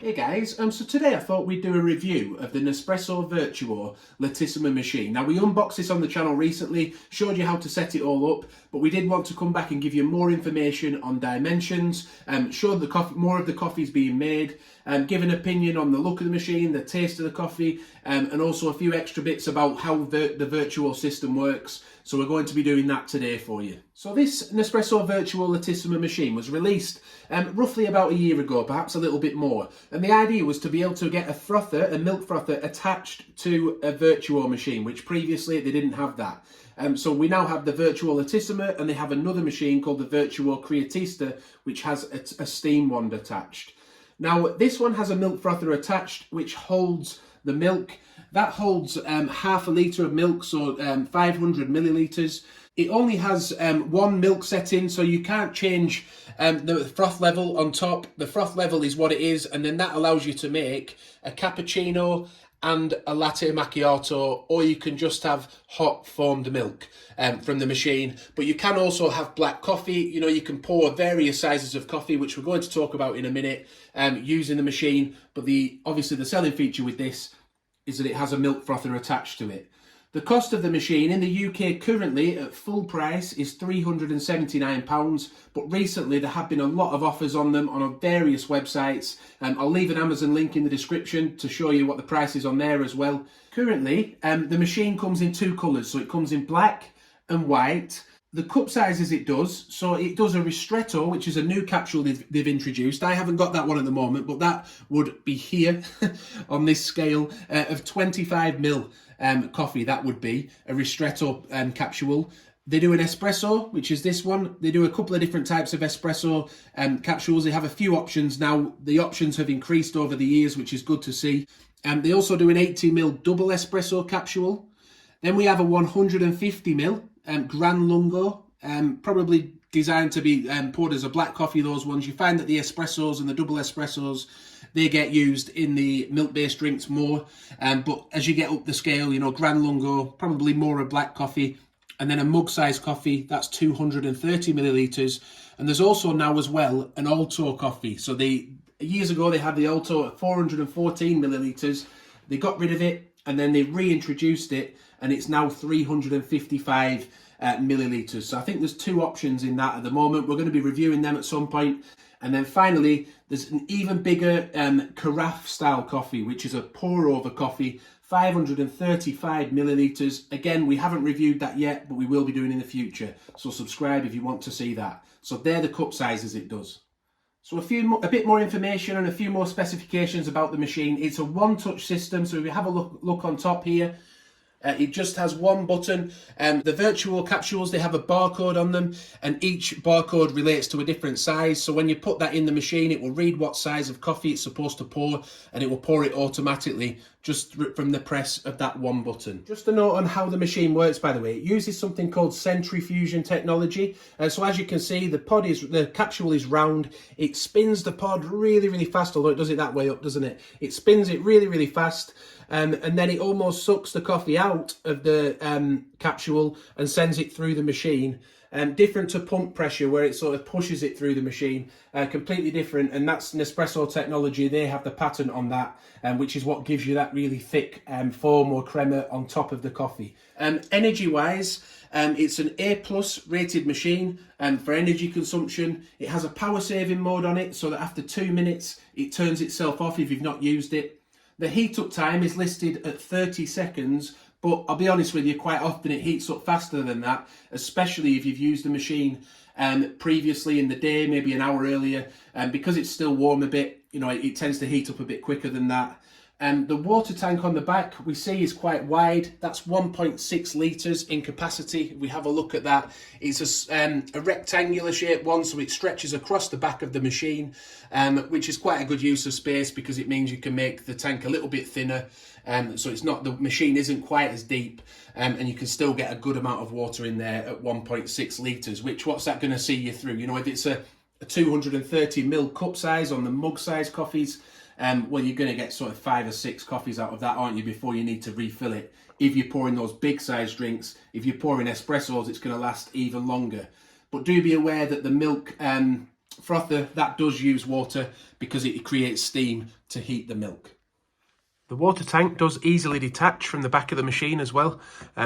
Hey guys, so today I thought we'd do a review of the Nespresso Vertuo Lattissima machine. Now we unboxed this on the channel recently, showed you how to set it all up, but we did want to come back and give you more information on dimensions, show the coffee, more of the coffees being made, give an opinion on the look of the machine, the taste of the coffee, and also a few extra bits about how the Vertuo system works. So we're going to be doing that today for you. So this Nespresso Vertuo Lattissima machine was released roughly about a year ago, perhaps a little bit more. And the idea was to be able to get a frother, a milk frother, attached to a Vertuo machine, which previously they didn't have that. So we now have the Vertuo Lattissima, and they have another machine called the Vertuo Creatista, which has a steam wand attached. Now this one has a milk frother attached, which holds the milk. That holds half a litre of milk, so 500 millilitres. It only has one milk setting, so you can't change the froth level on top. The froth level is what it is, and then that allows you to make a cappuccino and a latte macchiato, or you can just have hot foamed milk from the machine. But you can also have black coffee. You know, you can pour various sizes of coffee, which we're going to talk about in a minute, using the machine. But obviously the selling feature with this is that it has a milk frother attached to it. The cost of the machine in the UK currently at full price is £379, but recently there have been a lot of offers on them on various websites. I'll leave an Amazon link in the description to show you what the price is on there as well. Currently, the machine comes in two colours, so it comes in black and white. The cup sizes it does, so it does a ristretto, which is a new capsule they've introduced. I haven't got that one at the moment, but that would be here on this scale of 25ml coffee. That would be a ristretto capsule. They do an espresso, which is this one. They do a couple of different types of espresso capsules. They have a few options now. The options have increased over the years, which is good to see. They also do an 80ml double espresso capsule. Then we have a 150ml Gran Lungo, probably designed to be poured as a black coffee, those ones. You find that the espressos and the double espressos, they get used in the milk-based drinks more. But as you get up the scale, you know, Gran Lungo, probably more a black coffee. And then a mug-sized coffee, that's 230 millilitres. And there's also now as well an Alto coffee. So years ago they had the Alto at 414 millilitres. They got rid of it and then they reintroduced it, and it's now 355 millilitres. So I think there's two options in that at the moment. We're going to be reviewing them at some point. And then finally, there's an even bigger carafe style coffee, which is a pour over coffee, 535 millilitres. Again, we haven't reviewed that yet, but we will be doing in the future. So subscribe if you want to see that. So they're the cup sizes it does. So a bit more information and a few more specifications about the machine. It's a one-touch system, so if you have a look on top here, it just has one button. The Vertuo capsules, they have a barcode on them, and each barcode relates to a different size. So when you put that in the machine, it will read what size of coffee it's supposed to pour, and it will pour it automatically just from the press of that one button. Just a note on how the machine works, by the way. It uses something called Centrifusion technology. So as you can see, the capsule is round. It spins the pod really, really fast, although it does it that way up, doesn't it? It spins it really, really fast. And then it almost sucks the coffee out of the capsule and sends it through the machine. Different to pump pressure, where it sort of pushes it through the machine. Completely different, and that's Nespresso technology. They have the patent on that, which is what gives you that really thick foam or crema on top of the coffee. Energy-wise, it's an A+ rated machine for energy consumption. It has a power saving mode on it, so that after 2 minutes, it turns itself off if you've not used it. The heat up time is listed at 30 seconds, but I'll be honest with you, quite often it heats up faster than that, especially if you've used the machine previously in the day, maybe an hour earlier. Because it's still warm a bit, you know, it tends to heat up a bit quicker than that. The water tank on the back we see is quite wide. That's 1.6 litres in capacity. If we have a look at that, it's a rectangular shaped one, so it stretches across the back of the machine, which is quite a good use of space because it means you can make the tank a little bit thinner. So the machine isn't quite as deep, and you can still get a good amount of water in there at 1.6 litres, which what's that going to see you through? You know, if it's a 230ml cup size on the mug size coffees, well, you're going to get sort of 5 or 6 coffees out of that, aren't you, before you need to refill it. If you're pouring those big size drinks, if you're pouring espressos, it's going to last even longer. But do be aware that the milk frother, that does use water because it creates steam to heat the milk. The water tank does easily detach from the back of the machine as well,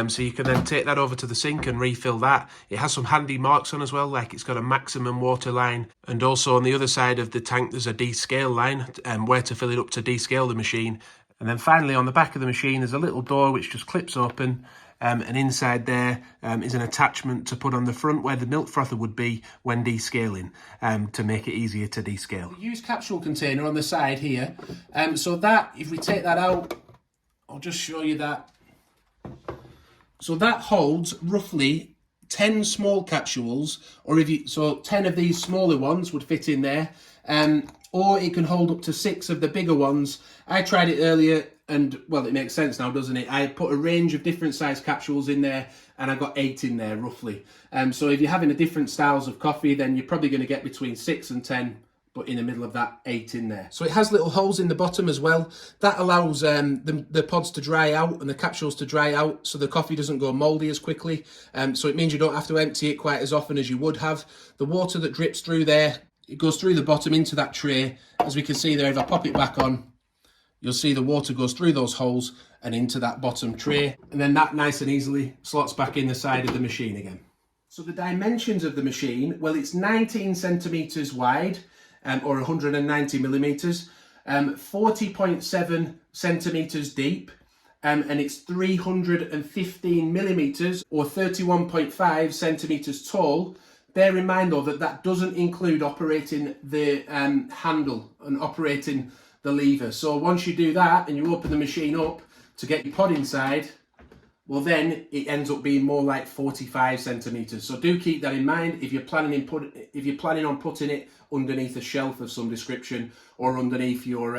so you can then take that over to the sink and refill that. It has some handy marks on as well, like it's got a maximum water line, and also on the other side of the tank there's a descale line, where to fill it up to descale the machine. And then finally on the back of the machine there's a little door which just clips open, and inside there is an attachment to put on the front where the milk frother would be when descaling, to make it easier to descale. We use capsule container on the side here, so that, if we take that out, I'll just show you that. So that holds roughly 10 small capsules, or so 10 of these smaller ones would fit in there, or it can hold up to 6 of the bigger ones. I tried it earlier and, well, it makes sense now, doesn't it? I put a range of different size capsules in there and I got 8 in there roughly. So if you're having a different styles of coffee, then you're probably going to get between 6 and 10, but in the middle of that, 8 in there. So it has little holes in the bottom as well. That allows the pods to dry out and the capsules to dry out, so the coffee doesn't go mouldy as quickly. So it means you don't have to empty it quite as often as you would have. The water that drips through there, it goes through the bottom into that tray. As we can see there, if I pop it back on, you'll see the water goes through those holes and into that bottom tray. And then that nice and easily slots back in the side of the machine again. So the dimensions of the machine, well, it's 19 centimetres wide, or 190 millimetres, 40.7 centimetres deep, and it's 315 millimetres or 31.5 centimetres tall. Bear in mind though that that doesn't include operating the handle and operating the lever. So once you do that and you open the machine up to get your pod inside, well then it ends up being more like 45 centimetres. So do keep that in mind if you're planning on putting it underneath a shelf of some description or underneath your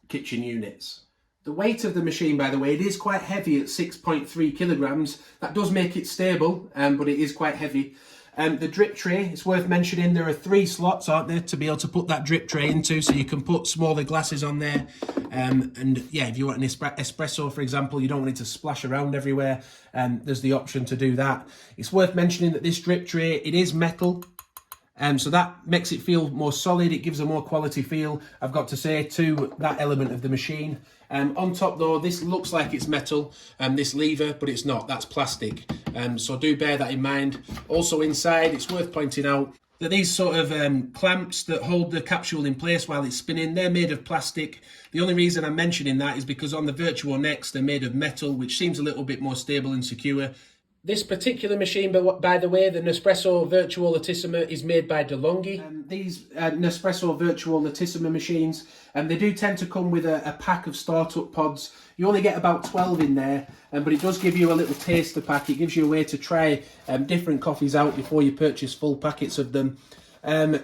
kitchen units. The weight of the machine, by the way, it is quite heavy at 6.3 kilograms. That does make it stable, but it is quite heavy. The drip tray, it's worth mentioning, there are 3 slots, aren't there, to be able to put that drip tray into, so you can put smaller glasses on there. And yeah, if you want an espresso, for example, you don't want it to splash around everywhere, there's the option to do that. It's worth mentioning that this drip tray, it is metal, so that makes it feel more solid, it gives a more quality feel, I've got to say, to that element of the machine. On top though, this looks like it's metal, this lever, but it's not, that's plastic. So do bear that in mind. Also inside, it's worth pointing out that these sort of clamps that hold the capsule in place while it's spinning, they're made of plastic. The only reason I'm mentioning that is because on the Vertuo necks, they're made of metal, which seems a little bit more stable and secure. This particular machine, by the way, the Nespresso Vertuo Lattissima, is made by Lungo. These Nespresso Vertuo Lattissima machines, they do tend to come with a pack of startup pods. You only get about 12 in there, but it does give you a little taster pack. It gives you a way to try different coffees out before you purchase full packets of them.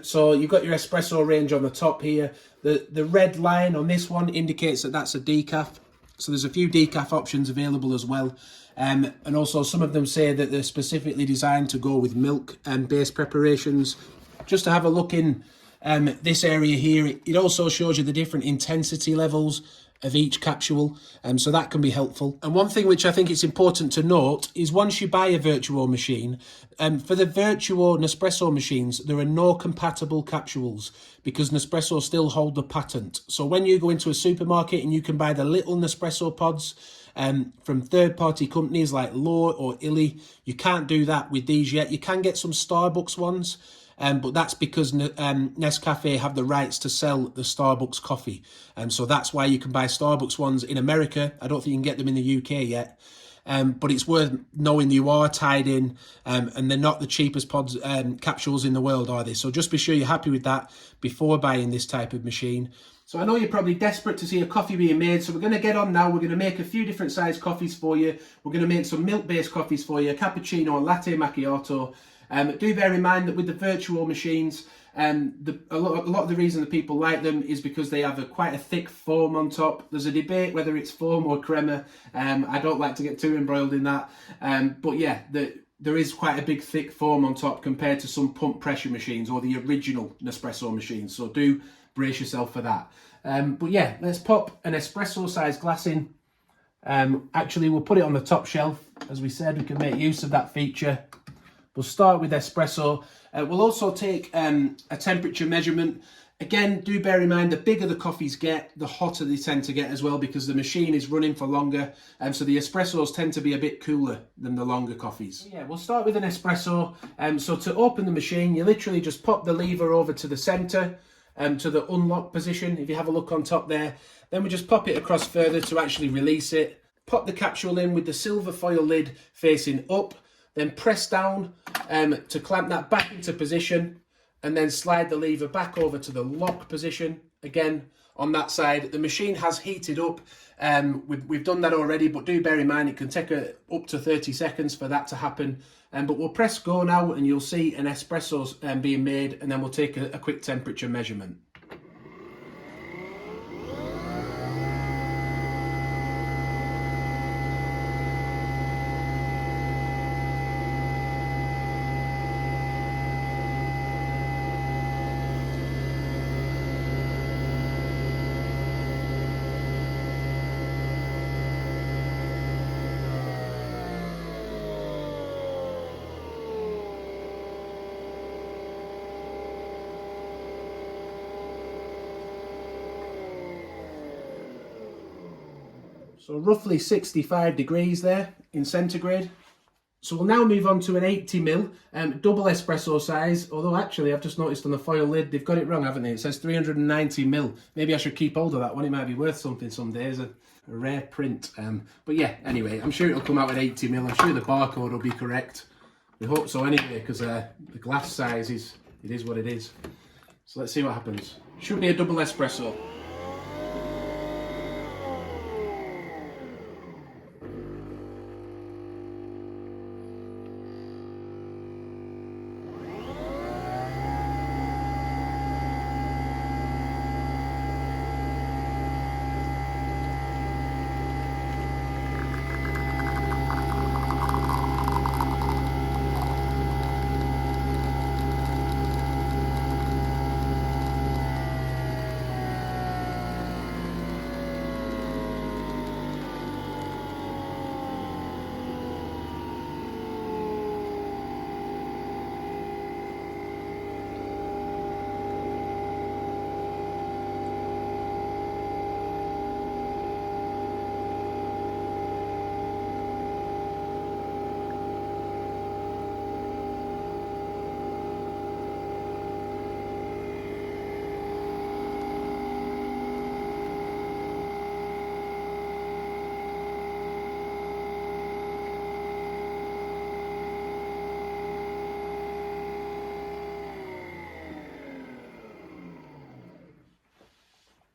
So you've got your espresso range on the top here. The red line on this one indicates that that's a decaf. So there's a few decaf options available as well. And also some of them say that they're specifically designed to go with milk and based preparations. Just to have a look in this area here, it also shows you the different intensity levels of each capsule, so that can be helpful. And one thing which I think it's important to note is once you buy a Vertuo machine, for the Vertuo Nespresso machines, there are no compatible capsules because Nespresso still hold the patent. So when you go into a supermarket and you can buy the little Nespresso pods from third-party companies like Lowe or Illy, you can't do that with these yet. You can get some Starbucks ones, but that's because Nescafe have the rights to sell the Starbucks coffee. So that's why you can buy Starbucks ones in America. I don't think you can get them in the UK yet. But it's worth knowing you are tied in, and they're not the cheapest pods capsules in the world, are they? So just be sure you're happy with that before buying this type of machine. So I know you're probably desperate to see a coffee being made, so we're going to get on now. We're going to make a few different size coffees for you. We're going to make some milk-based coffees for you, cappuccino, latte, macchiato. Do bear in mind that with the Vertuo machines, a lot of the reason that people like them is because they have quite a thick foam on top. There's a debate whether it's foam or crema. I don't like to get too embroiled in that. But yeah, there is quite a big thick foam on top compared to some pump pressure machines or the original Nespresso machines. So do brace yourself for that. But yeah, let's pop an espresso size glass in. Actually, we'll put it on the top shelf. As we said, we can make use of that feature. We'll start with espresso. We'll also take a temperature measurement. Again, do bear in mind, the bigger the coffees get, the hotter they tend to get as well, because the machine is running for longer. So the espressos tend to be a bit cooler than the longer coffees. Yeah, we'll start with an espresso. So to open the machine, you literally just pop the lever over to the center, to the unlock position. If you have a look on top there, then we just pop it across further to actually release it. Pop the capsule in with the silver foil lid facing up, then press down to clamp that back into position, and then slide the lever back over to the lock position. Again, on that side, the machine has heated up. We've done that already, but do bear in mind it can take up to 30 seconds for that to happen. But we'll press go now and you'll see an espresso being made, and then we'll take a quick temperature measurement. So roughly 65 degrees there in centigrade. So we'll now move on to an 80ml double espresso size, although actually I've just noticed on the foil lid they've got it wrong, haven't they? It says 390ml. Maybe I should keep hold of that one, it might be worth something some days, a rare print. But yeah, anyway, I'm sure it'll come out at 80ml. I'm sure the barcode will be correct. We hope so anyway, because the glass size is what it is. So let's see what happens. Should be a double espresso.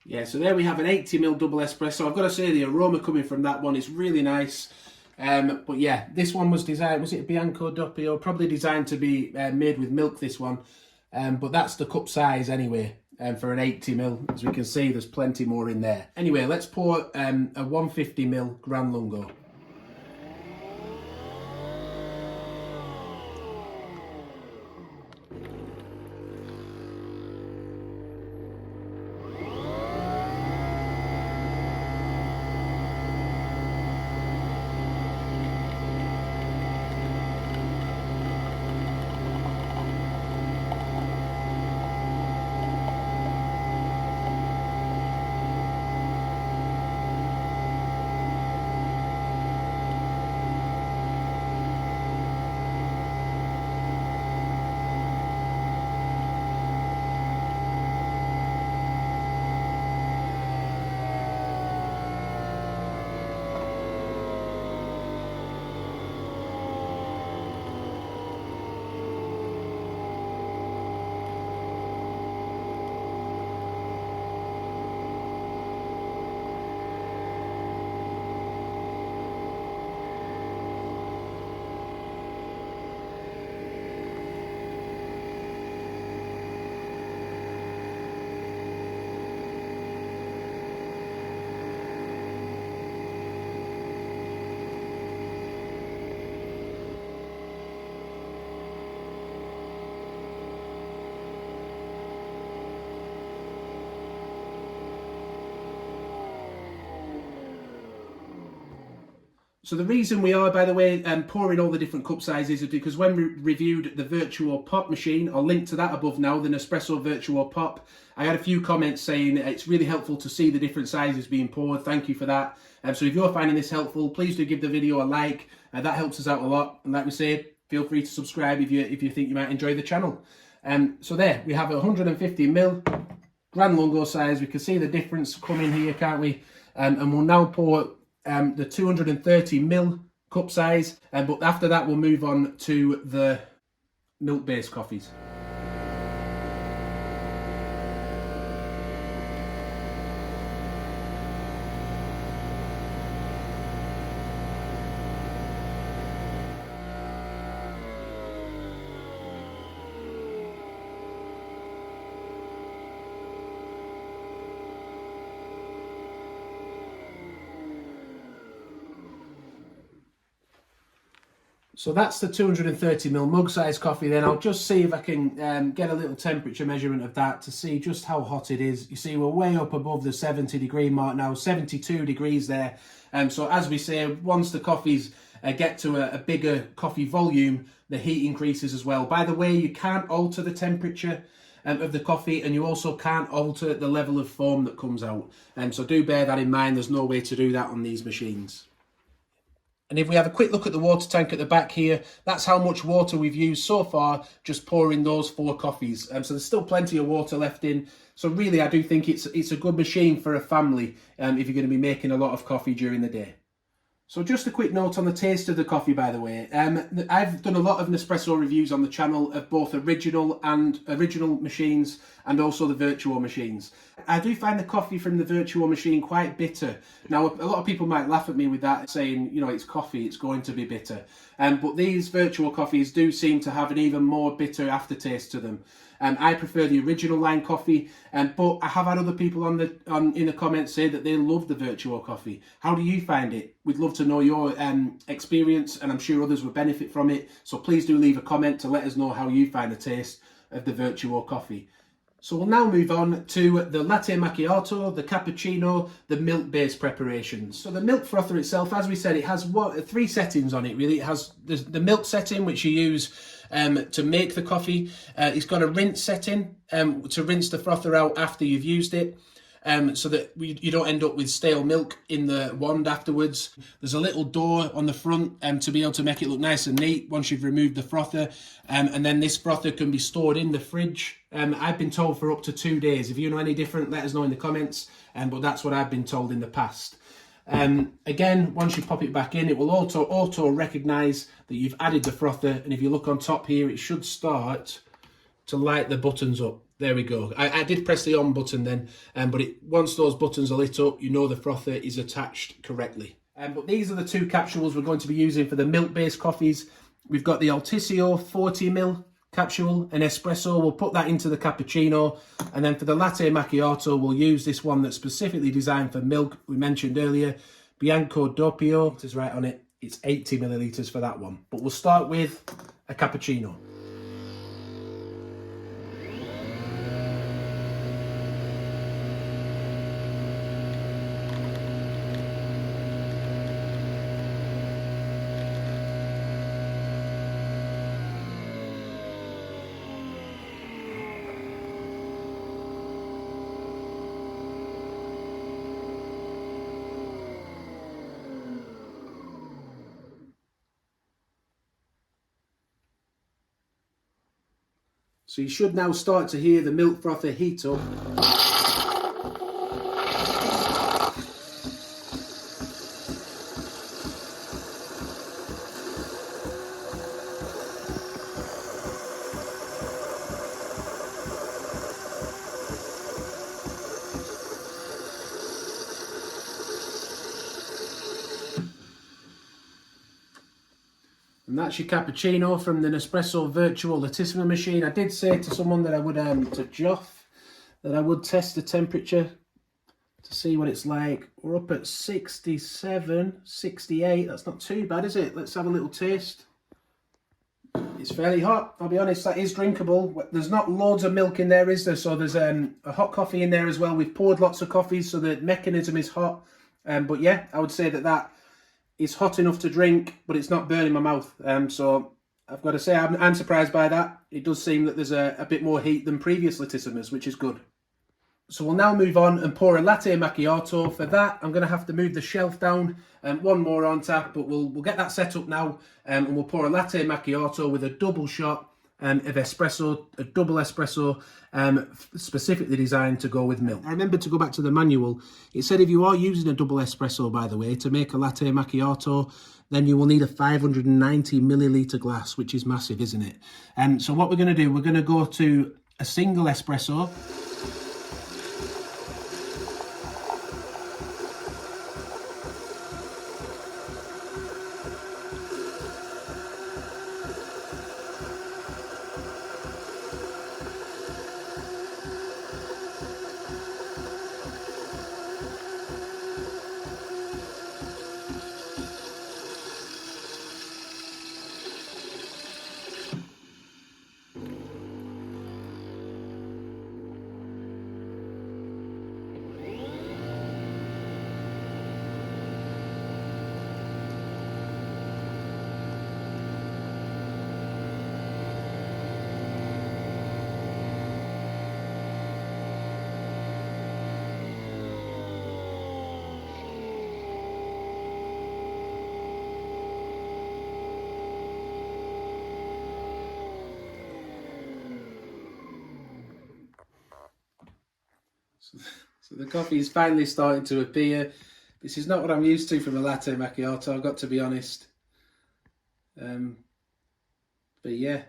Yeah, so there we have an 80ml double espresso. I've got to say the aroma coming from that one is really nice. But yeah, this one was designed, was it Bianco Doppio? Probably designed to be made with milk, this one. But that's the cup size anyway, for an 80ml. As we can see, there's plenty more in there. Anyway, let's pour a 150ml Gran Lungo. So the reason we are, by the way, pouring all the different cup sizes is because when we reviewed the Vertuo Pop machine, I'll link to that above now, the Nespresso Vertuo Pop, I had a few comments saying it's really helpful to see the different sizes being poured. Thank you for that. So if you're finding this helpful, please do give the video a like. That helps us out a lot. And like we say, feel free to subscribe if you think you might enjoy the channel. So there, we have a 150ml Gran Lungo size. We can see the difference coming here, can't we? And we'll now pour the 230ml cup size, but after that we'll move on to the milk-based coffees. So that's the 230ml mug size coffee. Then I'll just see if I can get a little temperature measurement of that to see just how hot it is. You see we're way up above the 70-degree mark now, 72 degrees there. So as we say, once the coffees get to a bigger coffee volume, the heat increases as well. By the way, you can't alter the temperature of the coffee, and you also can't alter the level of foam that comes out. So do bear that in mind. There's no way to do that on these machines. And if we have a quick look at the water tank at the back here, that's how much water we've used so far, just pouring those 4 coffees. So there's still plenty of water left in. So really, I do think it's a good machine for a family if you're going to be making a lot of coffee during the day. So just a quick note on the taste of the coffee, by the way. I've done a lot of Nespresso reviews on the channel of both original machines and also the Vertuo machines. I do find the coffee from the Vertuo machine quite bitter. Now, a lot of people might laugh at me with that, saying, you know, it's coffee, it's going to be bitter. But these Vertuo coffees do seem to have an even more bitter aftertaste to them. I prefer the original line coffee, but I have had other people in the comments say that they love the Vertuo coffee. How do you find it? We'd love to know your experience, and I'm sure others would benefit from it. So please do leave a comment to let us know how you find the taste of the Vertuo coffee. So we'll now move on to the Latte Macchiato, the Cappuccino, the milk-based preparations. So the milk frother itself, as we said, it has 3 settings on it, really. It has the milk setting, which you use to make the coffee. It's got a rinse setting to rinse the frother out after you've used it. So that you don't end up with stale milk in the wand afterwards. There's a little door on the front to be able to make it look nice and neat once you've removed the frother. And then this frother can be stored in the fridge. I've been told for up to 2 days. If you know any different, let us know in the comments. But that's what I've been told in the past. Again, once you pop it back in, it will auto recognise that you've added the frother. And if you look on top here, it should start to light the buttons up. There we go. I did press the on button then, but once those buttons are lit up, you know the frother is attached correctly. But these are the 2 capsules we're going to be using for the milk-based coffees. We've got the Altissimo 40ml capsule and Espresso. We'll put that into the cappuccino. And then for the Latte Macchiato, we'll use this one that's specifically designed for milk. We mentioned earlier, Bianco Doppio. It is right on it. It's 80 millilitres for that one. But we'll start with a cappuccino. So you should now start to hear the milk frother heat up. And that's your cappuccino from the Nespresso Vertuo Lattissima machine. I did say to someone that I would, to Joff, that I would test the temperature to see what it's like. We're up at 67, 68. That's not too bad, is it? Let's have a little taste. It's fairly hot, I'll be honest. That is drinkable. There's not loads of milk in there, is there? So there's a hot coffee in there as well. We've poured lots of coffees, so the mechanism is hot. But yeah, I would say that It's hot enough to drink, but it's not burning my mouth. So I've got to say, I'm surprised by that. It does seem that there's a bit more heat than previous Lattissmas, which is good. So we'll now move on and pour a latte macchiato. For that, I'm going to have to move the shelf down. One more on tap, but we'll get that set up now. And we'll pour a latte macchiato with a double shot of espresso, a double espresso, specifically designed to go with milk. I remember to go back to the manual. It said if you are using a double espresso, by the way, to make a latte macchiato, then you will need a 590 milliliter glass, which is massive, isn't it? So what we're going to do, we're going to go to a single espresso. So the coffee is finally starting to appear. This is not what I'm used to from a latte macchiato, I've got to be honest. But yeah,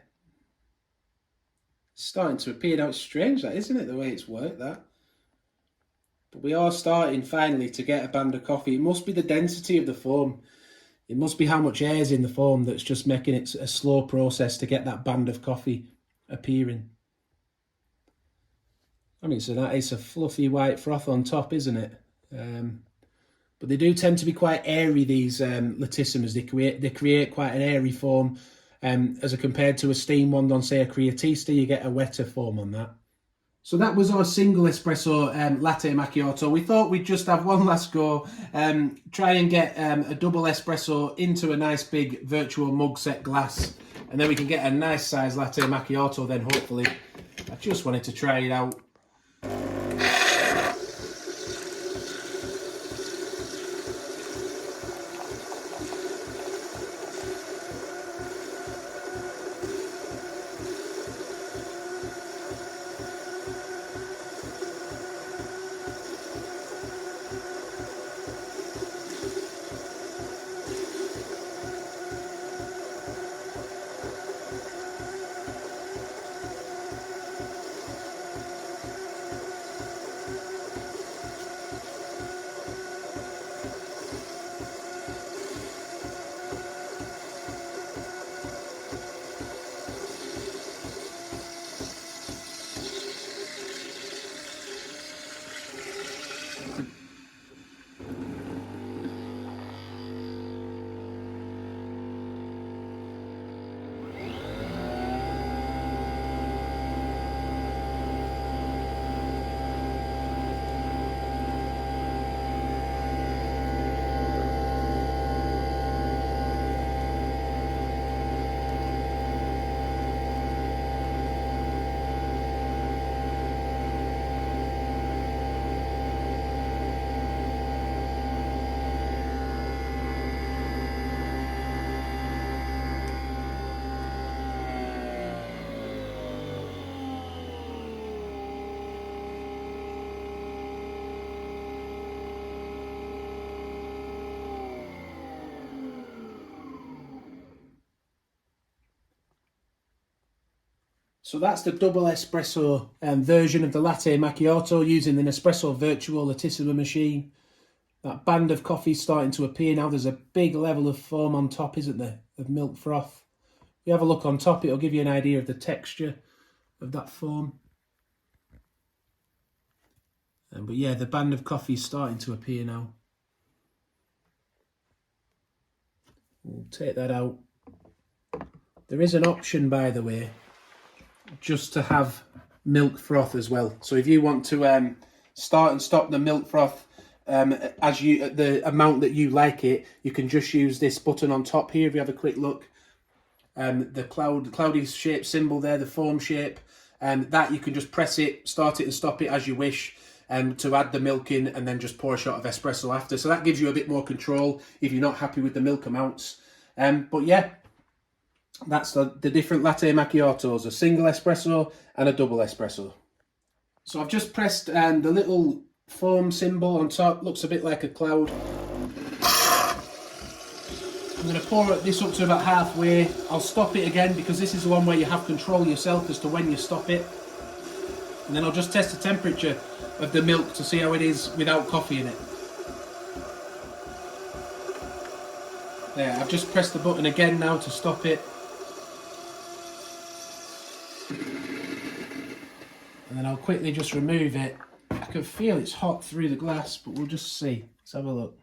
it's starting to appear now. It's strange, that, isn't it, the way it's worked, that. But we are starting finally to get a band of coffee. It must be the density of the foam. It must be how much air is in the foam that's just making it a slow process to get that band of coffee appearing. I mean, so that is a fluffy white froth on top, isn't it? But they do tend to be quite airy, these Lattissmas. They create quite an airy foam. As compared to a steam one on, say, a Creatista, you get a wetter foam on that. So that was our single espresso latte macchiato. We thought we'd just have one last go, try and get a double espresso into a nice big Vertuo mug set glass, and then we can get a nice size latte macchiato then, hopefully. I just wanted to try it out. So that's the double espresso version of the latte macchiato using the Nespresso Vertuo Lattissima machine. That band of coffee starting to appear now. There's a big level of foam on top, isn't there, of milk froth. If you have a look on top, it'll give you an idea of the texture of that foam. But yeah, the band of coffee is starting to appear now. We'll take that out. There is an option, by the way, just to have milk froth as well. So if you want to start and stop the milk froth as you the amount that you like it. You can just use this button on top here. If you have a quick look, the cloudy shape symbol there, the foam shape, that you can just press it, start it and stop it as you wish, to add the milk in, and then just pour a shot of espresso after. So that gives you a bit more control if you're not happy with the milk amounts. But yeah, that's the different latte macchiatos, a single espresso and a double espresso. So I've just pressed the little foam symbol on top, looks a bit like a cloud. I'm going to pour this up to about halfway. I'll stop it again because this is the one where you have control yourself as to when you stop it. And then I'll just test the temperature of the milk to see how it is without coffee in it. There, I've just pressed the button again now to stop it. And then I'll quickly just remove it. I can feel it's hot through the glass, but we'll just see. Let's have a look.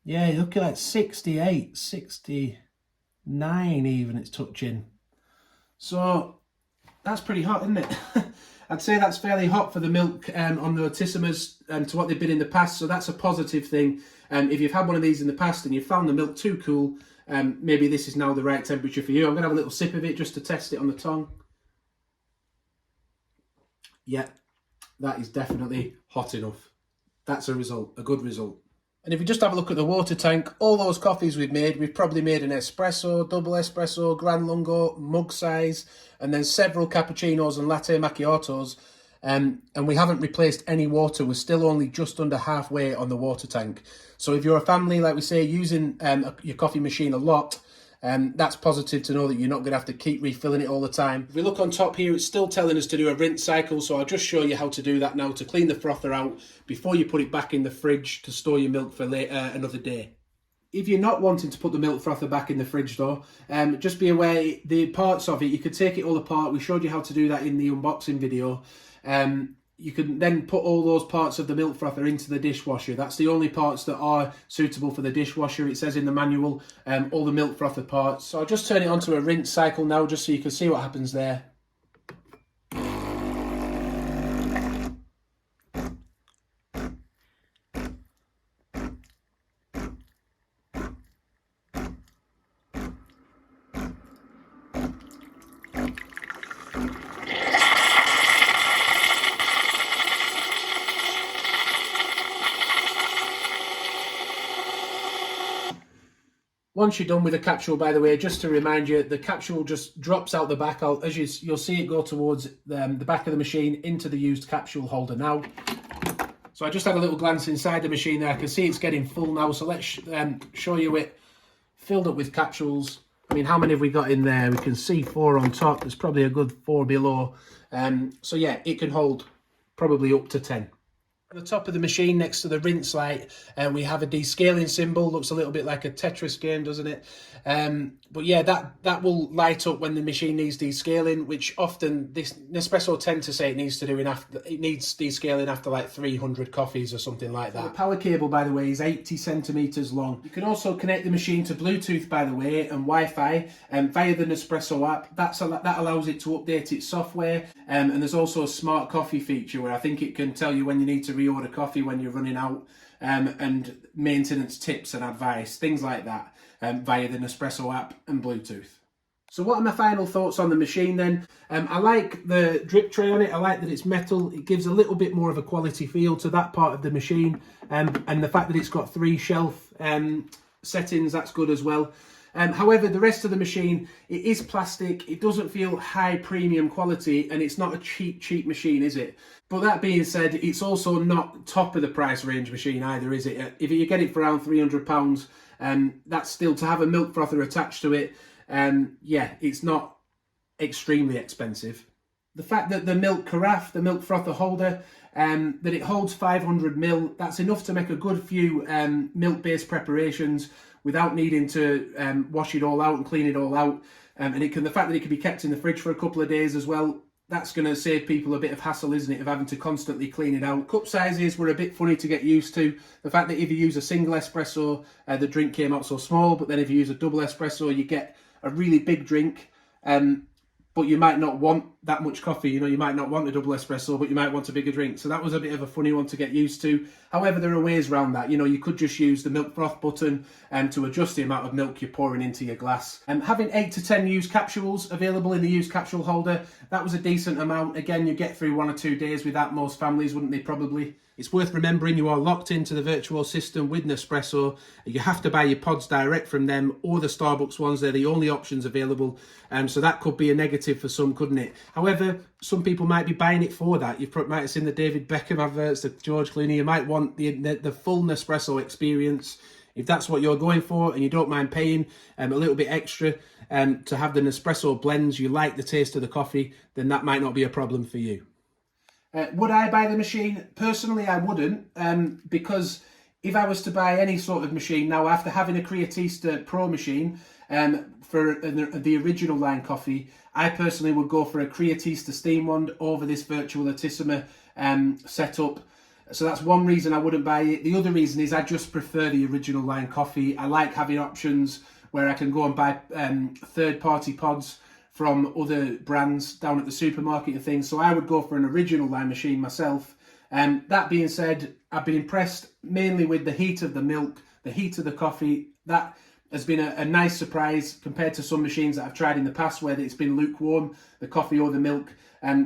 Yeah, look at like 68, 69 even it's touching. So that's pretty hot, isn't it? I'd say that's fairly hot for the milk on the Lattissmas to what they've been in the past. So that's a positive thing. If you've had one of these in the past and you've found the milk too cool, maybe this is now the right temperature for you. I'm going to have a little sip of it just to test it on the tongue. Yeah, that is definitely hot enough. That's a result, a good result. And if you just have a look at the water tank, all those coffees we've probably made an espresso, double espresso, Gran, Lungo, mug size, and then several cappuccinos and latte macchiatos. And we haven't replaced any water. We're still only just under halfway on the water tank. So if you're a family, like we say, using your coffee machine a lot, that's positive to know that you're not going to have to keep refilling it all the time. If we look on top here, it's still telling us to do a rinse cycle, so I'll just show you how to do that now to clean the frother out before you put it back in the fridge to store your milk for later, another day. If you're not wanting to put the milk frother back in the fridge though, just be aware the parts of it, you could take it all apart. We showed you how to do that in the unboxing video. You can then put all those parts of the milk frother into the dishwasher. That's the only parts that are suitable for the dishwasher. It says in the manual, all the milk frother parts. So I'll just turn it onto a rinse cycle now, just so you can see what happens there. Once you're done with the capsule, by the way, just to remind you, the capsule just drops out the back. You'll see it go towards the back of the machine into the used capsule holder now. So I just had a little glance inside the machine there. I can see it's getting full now. So let's show you it filled up with capsules. I mean, how many have we got in there? We can see 4 on top. There's probably a good 4 below. So yeah, it can hold probably up to 10. At the top of the machine next to the rinse light, we have a descaling symbol. Looks a little bit like a Tetris game, doesn't it? But yeah, that will light up when the machine needs descaling, which often this Nespresso tend to say it needs descaling after like 300 coffees or something like that. The power cable, by the way, is 80 centimeters long. You can also connect the machine to Bluetooth, by the way, and Wi-Fi via the Nespresso app. That allows it to update its software, and there's also a smart coffee feature where I think it can tell you when you need to reorder coffee when you're running out, and maintenance tips and advice, things like that, via the Nespresso app and Bluetooth. So what are my final thoughts on the machine then? I like the drip tray on it. I like that it's metal. It gives a little bit more of a quality feel to that part of the machine, and the fact that it's got 3 shelf settings, that's good as well. However, the rest of the machine, it is plastic. It doesn't feel high premium quality, and it's not a cheap machine, is it? But that being said, it's also not top of the price range machine either, is it? If you get it for around £300, that's still, to have a milk frother attached to it, yeah, it's not extremely expensive. The fact that the milk carafe, the milk frother holder, that it holds 500 ml, that's enough to make a good few milk-based preparations without needing to wash it all out and clean it all out. And the fact that it can be kept in the fridge for a couple of days as well, that's going to save people a bit of hassle, isn't it, of having to constantly clean it out. Cup sizes were a bit funny to get used to. The fact that if you use a single espresso, the drink came out so small, but then if you use a double espresso, you get a really big drink, but you might not want that much coffee. You know, you might not want a double espresso, but you might want a bigger drink. So that was a bit of a funny one to get used to. However, there are ways around that. You know, you could just use the milk froth button to adjust the amount of milk you're pouring into your glass. Having 8 to 10 used capsules available in the used capsule holder, that was a decent amount. Again, you get through 1 or 2 days with that, most families, wouldn't they, probably? It's worth remembering you are locked into the Vertuo system with Nespresso. You have to buy your pods direct from them or the Starbucks ones. They're the only options available. So that could be a negative for some, couldn't it? However, some people might be buying it for that. You might have seen the David Beckham adverts, the George Clooney. You might want the full Nespresso experience. If that's what you're going for and you don't mind paying a little bit extra to have the Nespresso blends, you like the taste of the coffee, then that might not be a problem for you. Would I buy the machine? Personally, I wouldn't, because if I was to buy any sort of machine now, after having a Creatista Pro machine for the original line coffee, I personally would go for a Creatista steam wand over this Vertuo Lattissima setup. So that's one reason I wouldn't buy it. The other reason is I just prefer the original line coffee. I like having options where I can go and buy third-party pods from other brands down at the supermarket and things. So I would go for an original line machine myself. That being said, I've been impressed mainly with the heat of the milk, the heat of the coffee. That has been a nice surprise compared to some machines that I've tried in the past where it's been lukewarm, the coffee or the milk.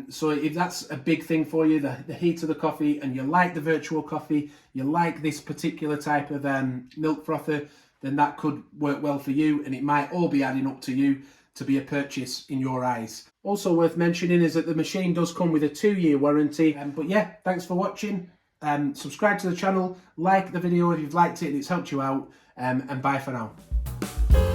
So if that's a big thing for you, the heat of the coffee, and you like the Vertuo coffee, you like this particular type of milk frother, then that could work well for you, and it might all be adding up to you to be a purchase in your eyes. Also worth mentioning is that the machine does come with a 2-year warranty. But yeah, thanks for watching. Subscribe to the channel, like the video if you've liked it and it's helped you out, and bye for now.